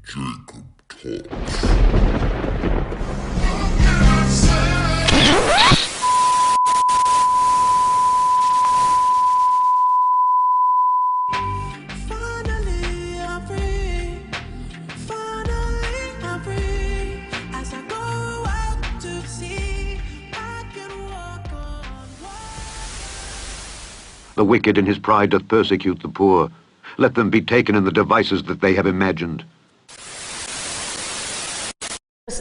Jacob talks. Finally I'm free. Finally I'm free. As I go out to sea, I can walk on water. The wicked in his pride doth persecute the poor. Let them be taken in the devices that they have imagined.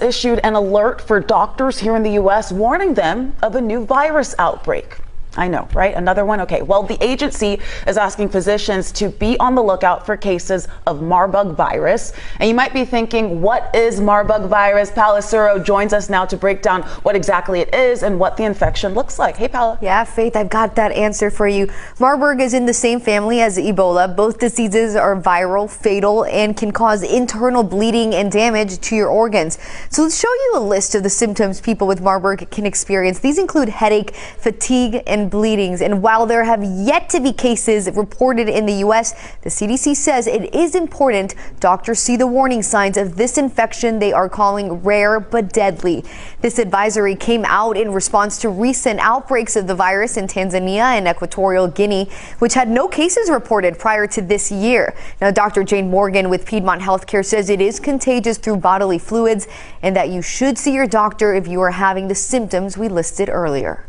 Issued an alert for doctors here in the U.S. warning them of a new virus outbreak. I know, right? Another one? Okay. Well, the agency is asking physicians to be on the lookout for cases of Marburg virus. And you might be thinking, what is Marburg virus? Paola Suro joins us now to break down what exactly it is and what the infection looks like. Hey, Paola. Yeah, Faith, I've got that answer for you. Marburg is in the same family as Ebola. Both diseases are viral, fatal, and can cause internal bleeding and damage to your organs. So let's show you a list of the symptoms people with Marburg can experience. These include headache, fatigue, and bleedings. And while there have yet to be cases reported in the U.S., the CDC says it is important doctors see the warning signs of this infection they are calling rare but deadly. This advisory came out in response to recent outbreaks of the virus in Tanzania and Equatorial Guinea, which had no cases reported prior to this year. Now, Dr. Jane Morgan with Piedmont Healthcare says it is contagious through bodily fluids and that you should see your doctor if you are having the symptoms we listed earlier.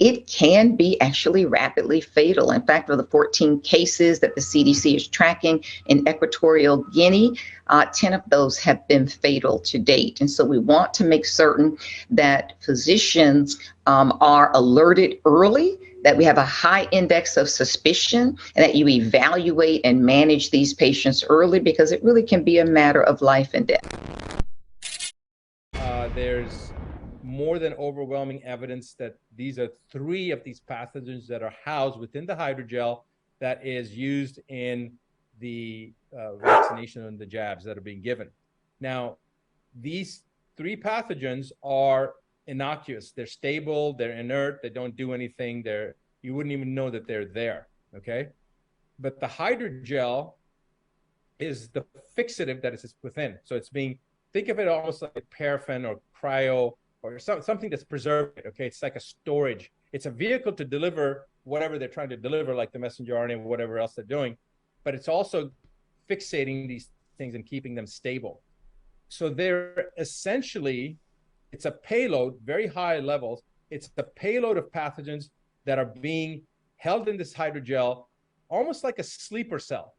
It can be actually rapidly fatal. In fact, of the 14 cases that the CDC is tracking in Equatorial Guinea, 10 of those have been fatal to date. And so we want to make certain that physicians are alerted early, that we have a high index of suspicion, and that you evaluate and manage these patients early, because it really can be a matter of life and death. There's more than overwhelming evidence that these are 3 of these pathogens that are housed within the hydrogel that is used in the vaccination and the jabs that are being given. Now, these 3 pathogens are innocuous. They're stable, they're inert, they don't do anything. You wouldn't even know that they're there, okay? But the hydrogel is the fixative that is within. So it's think of it almost like paraffin or cryo, or something that's preserved, okay? It's like a storage. It's a vehicle to deliver whatever they're trying to deliver, like the messenger RNA or whatever else they're doing, but it's also fixating these things and keeping them stable. So they're essentially, it's a payload, very high levels. It's the payload of pathogens that are being held in this hydrogel, almost like a sleeper cell.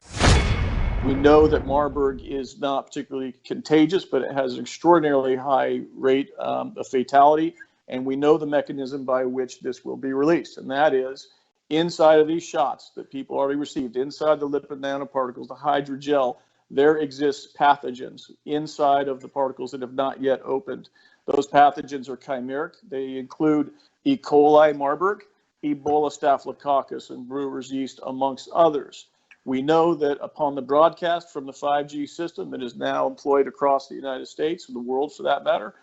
We know that Marburg is not particularly contagious, but it has an extraordinarily high rate of fatality. And we know the mechanism by which this will be released. And that is inside of these shots that people already received, inside the lipid nanoparticles, the hydrogel, there exists pathogens inside of the particles that have not yet opened. Those pathogens are chimeric. They include E. coli Marburg, Ebola staphylococcus, and brewer's yeast, amongst others. We know that upon the broadcast from the 5G system that is now employed across the United States and the world for that matter,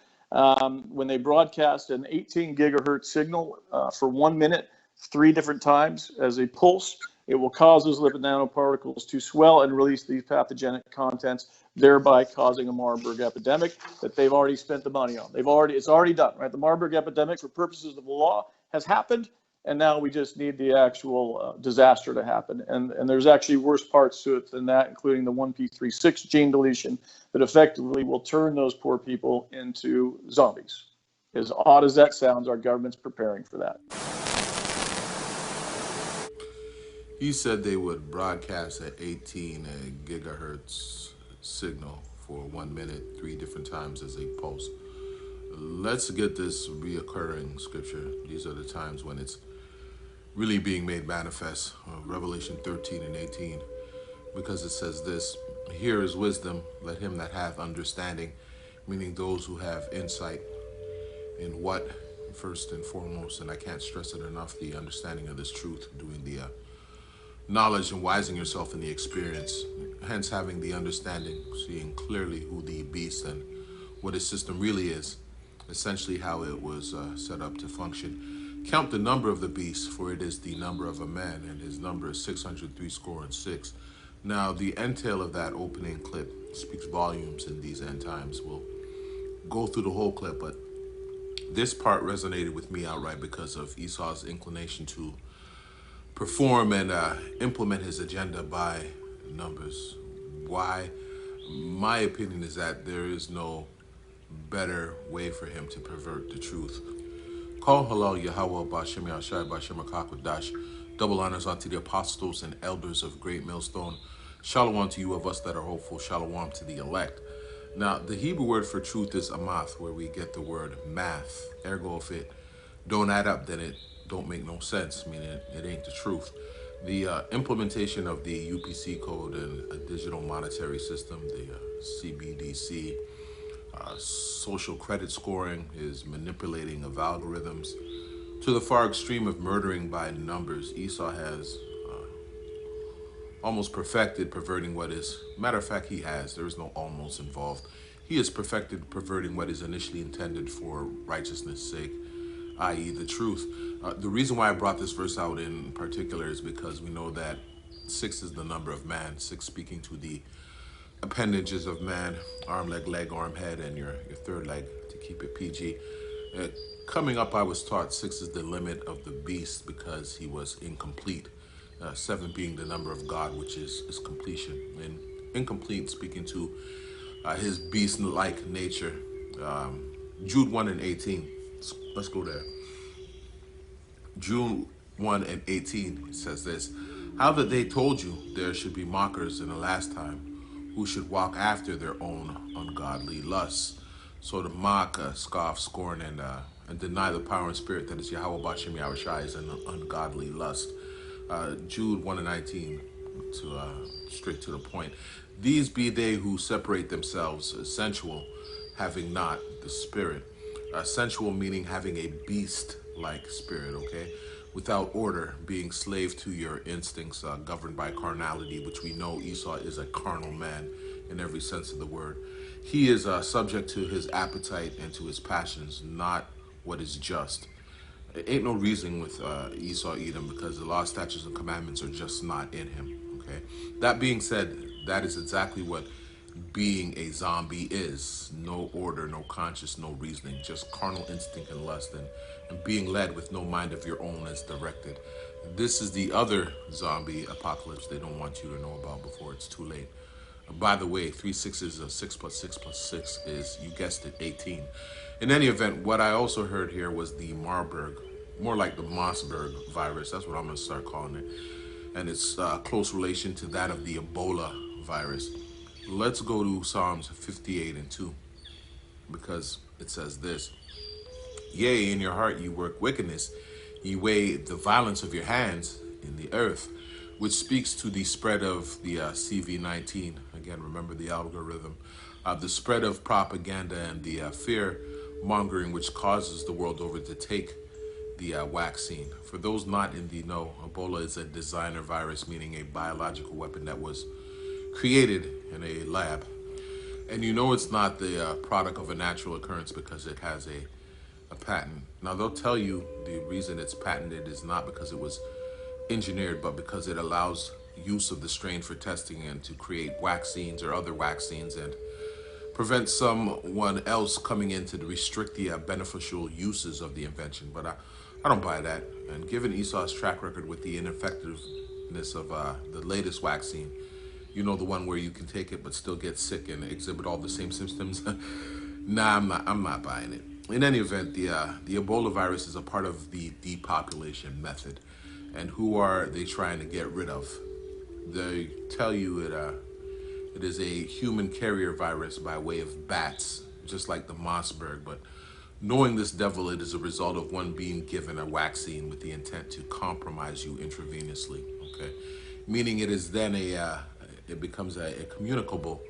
when they broadcast an 18 gigahertz signal for 1 minute, 3 different times as a pulse, it will cause those lipid nanoparticles to swell and release these pathogenic contents, thereby causing a Marburg epidemic that they've already spent the money on. It's already done, right? The Marburg epidemic, for purposes of the law, has happened. And now we just need the actual disaster to happen. And there's actually worse parts to it than that, including the 1p36 gene deletion that effectively will turn those poor people into zombies. As odd as that sounds, our government's preparing for that. He said they would broadcast at 18 gigahertz signal for 1 minute, 3 different times as a pulse. Let's get this reoccurring scripture. These are the times when it's really being made manifest. Revelation 13 and 18, because it says this: here is wisdom, let him that hath understanding, meaning those who have insight in what, first and foremost, and I can't stress it enough, the understanding of this truth, doing the knowledge and wising yourself in the experience, hence having the understanding, seeing clearly who the beast and what his system really is, essentially how it was set up to function. Count the number of the beast, for it is the number of a man, and his number is 603 score and 6. Now, the entail of that opening clip speaks volumes in these end times. We'll go through the whole clip, but this part resonated with me outright because of Esau's inclination to perform and implement his agenda by numbers. Why? My opinion is that there is no better way for him to pervert the truth. Call halal Yahweh Bashem Yashai Bashem Akakwadash. Double honors unto the apostles and elders of Great Millstone. Shalom to you of us that are hopeful. Shalom to the elect. Now, the Hebrew word for truth is amath, where we get the word math. Ergo, if it don't add up, then it don't make no sense, meaning it ain't the truth. The implementation of the UPC code and a digital monetary system, the CBDC, social credit scoring is manipulating of algorithms to the far extreme of murdering by numbers. Esau has almost perfected perverting what is, matter of fact, he has, there is no almost involved. He has perfected perverting what is initially intended for righteousness' sake, i.e. the truth. The reason why I brought this verse out in particular is because we know that 6 is the number of man, 6 speaking to the appendages of man, arm, leg, arm, head, and your third leg, to keep it PG. Coming up, I was taught 6 is the limit of the beast because he was incomplete. 7 being the number of God, which is completion. And incomplete, speaking to his beast-like nature. Jude 1 and 18. Let's go there. Jude 1 and 18 says this: how that they told you there should be mockers in the last time, who should walk after their own ungodly lusts. So to mock, scoff, scorn, and deny the power and spirit that is Yahweh Bashem Yahushai is an ungodly lust. Jude 1 and 19, to straight to the point. These be they who separate themselves sensual, having not the spirit. Sensual meaning having a beast-like spirit, okay? Without order, being slave to your instincts, governed by carnality, which we know Esau is a carnal man in every sense of the word. He is subject to his appetite and to his passions, not what is just. Ain't no reasoning with Esau Edom because the law, statutes, and commandments are just not in him, okay? That being said, that is exactly what being a zombie is. No order, no conscience, no reasoning, just carnal instinct and lust, and being led with no mind of your own as directed. This is the other zombie apocalypse they don't want you to know about before it's too late. By the way, 3 6s of 6 plus 6 plus 6 is, you guessed it, 18. In any event, what I also heard here was the Marburg, more like the Mossberg virus. That's what I'm going to start calling it. And it's close relation to that of the Ebola virus. Let's go to Psalms 58 and 2, because it says this: yea, in your heart you work wickedness, ye weigh the violence of your hands in the earth, which speaks to the spread of the CV-19. Again, remember the algorithm. The spread of propaganda and the fear mongering which causes the world over to take the vaccine. For those not in the know, Ebola is a designer virus, meaning a biological weapon that was created in a lab. And you know it's not the product of a natural occurrence because it has a patent. Now, they'll tell you the reason it's patented is not because it was engineered, but because it allows use of the strain for testing and to create vaccines or other vaccines and prevent someone else coming in to restrict the beneficial uses of the invention. But I don't buy that. And given Esau's track record with the ineffectiveness of the latest vaccine, you know, the one where you can take it but still get sick and exhibit all the same symptoms. Nah, I'm not buying it. In any event, the Ebola virus is a part of the depopulation method. And who are they trying to get rid of? They tell you it is a human carrier virus by way of bats, just like the Mossberg. But knowing this devil, it is a result of one being given a vaccine with the intent to compromise you intravenously. Okay, meaning it is then it becomes a communicable,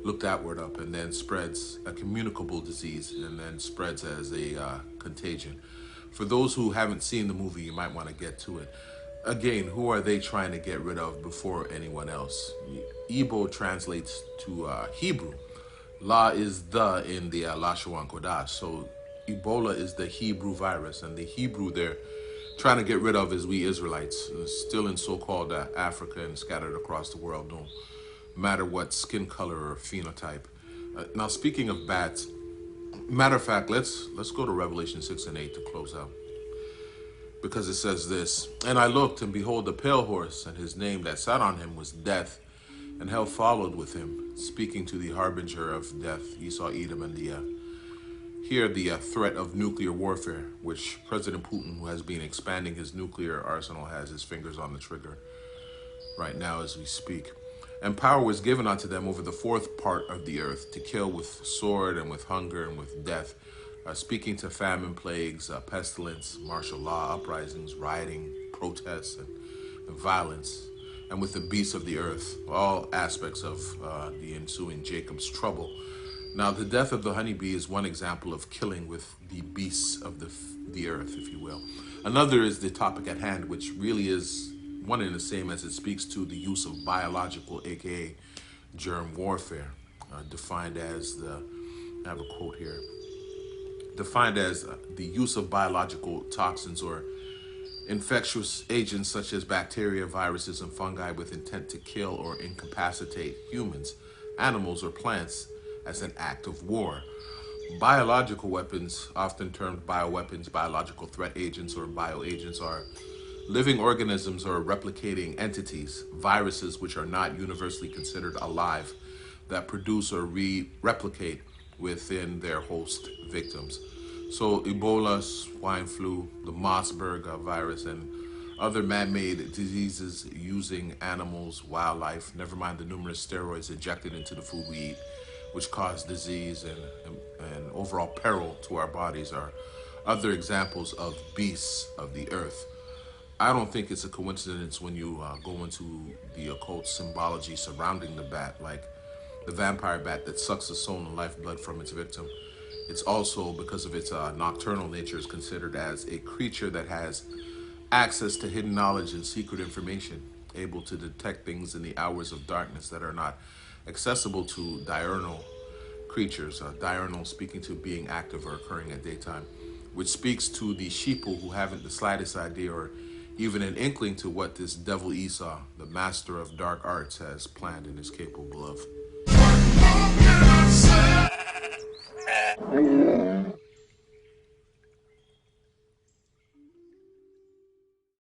looked outward up, and then spreads a communicable disease, and then spreads as a contagion. For those who haven't seen the movie, you might want to get to it. Again, who are they trying to get rid of before anyone else? Igbo translates to Hebrew. La is the in the Lashawan Kodash. So Ebola is the Hebrew virus, and the Hebrew there trying to get rid of as we Israelites, still in so-called Africa and scattered across the world, no matter what skin color or phenotype. Now, speaking of bats, matter of fact, let's go to Revelation 6 and 8 to close out. Because it says this, and I looked, and behold, a pale horse, and his name that sat on him was Death, and hell followed with him, speaking to the harbinger of death, Esau, Edom, and the threat of nuclear warfare, which President Putin, who has been expanding his nuclear arsenal, has his fingers on the trigger right now as we speak. And power was given unto them over the fourth part of the earth, to kill with sword and with hunger and with death, speaking to famine, plagues, pestilence, martial law, uprisings, rioting, protests, and violence, and with the beasts of the earth, all aspects of the ensuing Jacob's trouble. Now, the death of the honeybee is one example of killing with the beasts of the earth, if you will. Another is the topic at hand, which really is one and the same, as it speaks to the use of biological, aka germ warfare, defined as I have a quote here, defined as the use of biological toxins or infectious agents such as bacteria, viruses, and fungi with intent to kill or incapacitate humans, animals, or plants as an act of war. Biological weapons, often termed bioweapons, biological threat agents, or bioagents, are living organisms or replicating entities, viruses which are not universally considered alive, that produce or replicate within their host victims. So Ebola, swine flu, the Marburg virus, and other man-made diseases using animals, wildlife, never mind the numerous steroids injected into the food we eat, which cause disease and overall peril to our bodies, are other examples of beasts of the earth. I don't think it's a coincidence when you go into the occult symbology surrounding the bat, like the vampire bat that sucks the soul and lifeblood from its victim. It's also because of its nocturnal nature is considered as a creature that has access to hidden knowledge and secret information, able to detect things in the hours of darkness that are not accessible to diurnal creatures. Diurnal speaking to being active or occurring at daytime, which speaks to the sheeple who haven't the slightest idea or even an inkling to what this devil Esau, the master of dark arts, has planned and is capable of.